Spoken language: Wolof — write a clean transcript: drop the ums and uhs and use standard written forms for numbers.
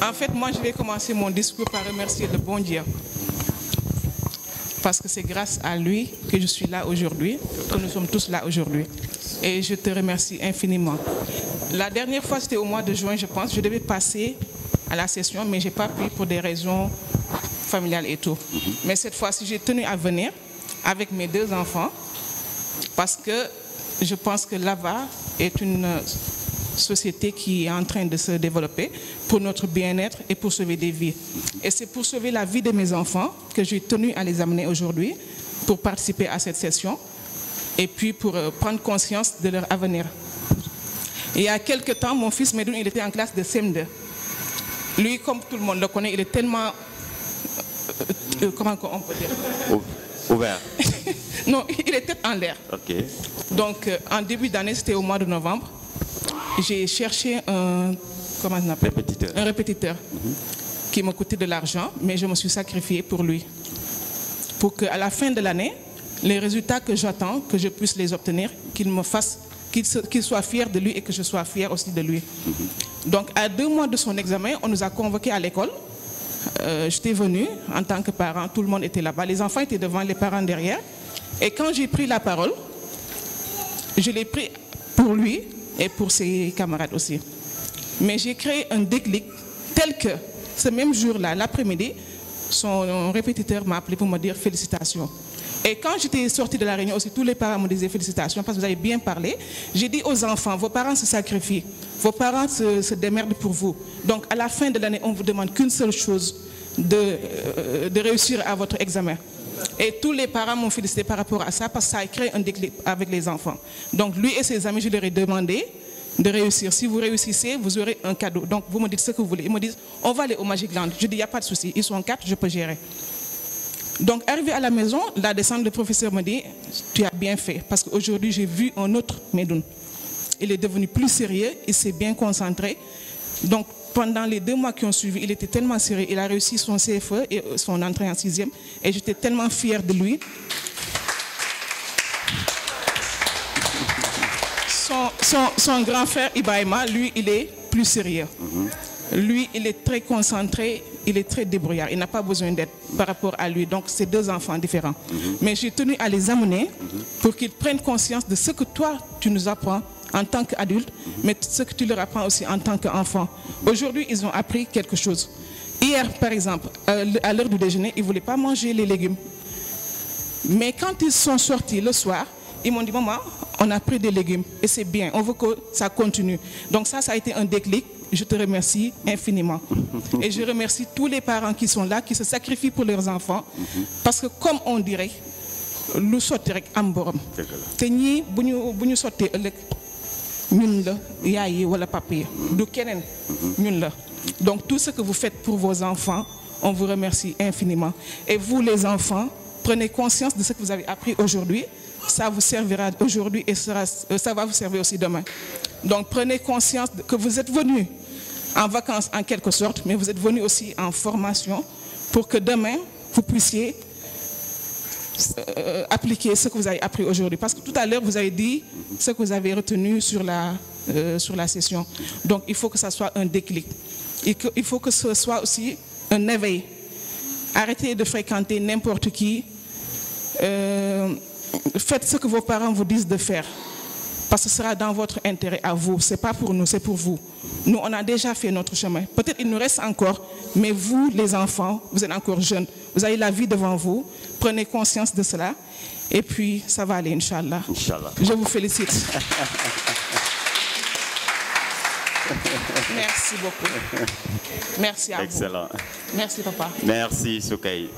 En fait, moi, je vais commencer mon discours par remercier le bon Dieu. Parce que c'est grâce à lui que je suis là aujourd'hui, que nous sommes tous là aujourd'hui. Et je te remercie infiniment. La dernière fois, c'était au mois de juin, je pense. Je devais passer à la session, mais je n'ai pas pu pour des raisons familiales et tout. Mais cette fois-ci, j'ai tenu à venir avec mes 2 enfants parce que je pense que là-bas est une société qui est en train de se développer pour notre bien-être et pour sauver des vies. Et c'est pour sauver la vie de mes enfants que j'ai tenu à les amener aujourd'hui pour participer à cette session et puis pour prendre conscience de leur avenir. Il y a quelque temps, mon fils Medoun, il était en classe de CM2. Lui, comme tout le monde le connaît, il est tellement... comment on peut dire? Ouvert. Non, il est tête en l'air. Ok. Donc, en début d'année, c'était au mois de novembre, j'ai cherché un répétiteur qui m'a coûté de l'argent, mais je me suis sacrifiée pour lui. Pour qu'à la fin de l'année, les résultats que j'attends, que je puisse les obtenir, qu'il me fasse, qu'il soit fier de lui et que je sois fier aussi de lui. Donc, à 2 mois de son examen, on nous a convoqués à l'école. J'étais venue en tant que parent, tout le monde était là-bas. Les enfants étaient devant, les parents derrière. Et quand j'ai pris la parole, je l'ai pris pour lui et pour ses camarades aussi. Mais j'ai créé un déclic tel que ce même jour-là, l'après-midi, son répétiteur m'a appelé pour me dire félicitations. Et quand j'étais sortie de la réunion aussi, tous les parents me disaient félicitations parce que vous avez bien parlé. J'ai dit aux enfants, vos parents se sacrifient, vos parents se démerdent pour vous. Donc à la fin de l'année, on ne vous demande qu'une seule chose, de réussir à votre examen. Et tous les parents m'ont félicité par rapport à ça parce que ça a créé un déclic avec les enfants. Donc lui et ses amis, je leur ai demandé de réussir. Si vous réussissez, vous aurez un cadeau. Donc vous me dites ce que vous voulez. Ils me disent, on va aller au Magic Land. Je dis, il n'y a pas de souci. Ils sont 4, je peux gérer. Donc arrivé à la maison, la descente, le professeur me dit, tu as bien fait. Parce qu'aujourd'hui, j'ai vu un autre Medoun. Il est devenu plus sérieux, il s'est bien concentré. Donc pendant les 2 mois qui ont suivi, il était tellement sérieux. Il a réussi son CFE et son entrée en 6e. Et j'étais tellement fière de lui. Son grand frère Ibrahima, lui, il est plus sérieux. Lui, il est très concentré, il est très débrouillard. Il n'a pas besoin d'aide par rapport à lui. Donc, c'est 2 enfants différents. Mais j'ai tenu à les amener pour qu'ils prennent conscience de ce que toi, tu nous apprends en tant qu'adulte, mais ce que tu leur apprends aussi en tant qu'enfant. Aujourd'hui, ils ont appris quelque chose. Hier, par exemple, à l'heure du déjeuner, ils ne voulaient pas manger les légumes. Mais quand ils sont sortis le soir, ils m'ont dit, maman, on a pris des légumes et c'est bien, on veut que ça continue. Donc ça a été un déclic. Je te remercie infiniment. Et je remercie tous les parents qui sont là, qui se sacrifient pour leurs enfants. Parce que comme on dirait, nous sotti rek am borom. Te ñi buñu soté ëlëk ñun la yaay yi wala papa yi du keneen ñun la. Donc tout ce que vous faites pour vos enfants, on vous remercie infiniment. Et vous les enfants, prenez conscience de ce que vous avez appris aujourd'hui. Ça vous servira aujourd'hui et ça va vous servir aussi demain. Donc prenez conscience que vous êtes venus en vacances en quelque sorte, mais vous êtes venus aussi en formation pour que demain, vous puissiez appliquer ce que vous avez appris aujourd'hui. Parce que tout à l'heure, vous avez dit ce que vous avez retenu sur la session. Donc il faut que ça soit un déclic. Il faut que ce soit aussi un éveil. Arrêtez de fréquenter n'importe qui. Faites ce que vos parents vous disent de faire. Parce que ce sera dans votre intérêt à vous. Ce n'est pas pour nous, c'est pour vous. Nous, on a déjà fait notre chemin. Peut-être il nous reste encore, mais vous, les enfants, vous êtes encore jeunes. Vous avez la vie devant vous. Prenez conscience de cela. Et puis, ça va aller, Inch'Allah. Inch'Allah. Je vous félicite. Merci beaucoup. Merci à vous. Excellent. Merci, papa. Merci, Soukay.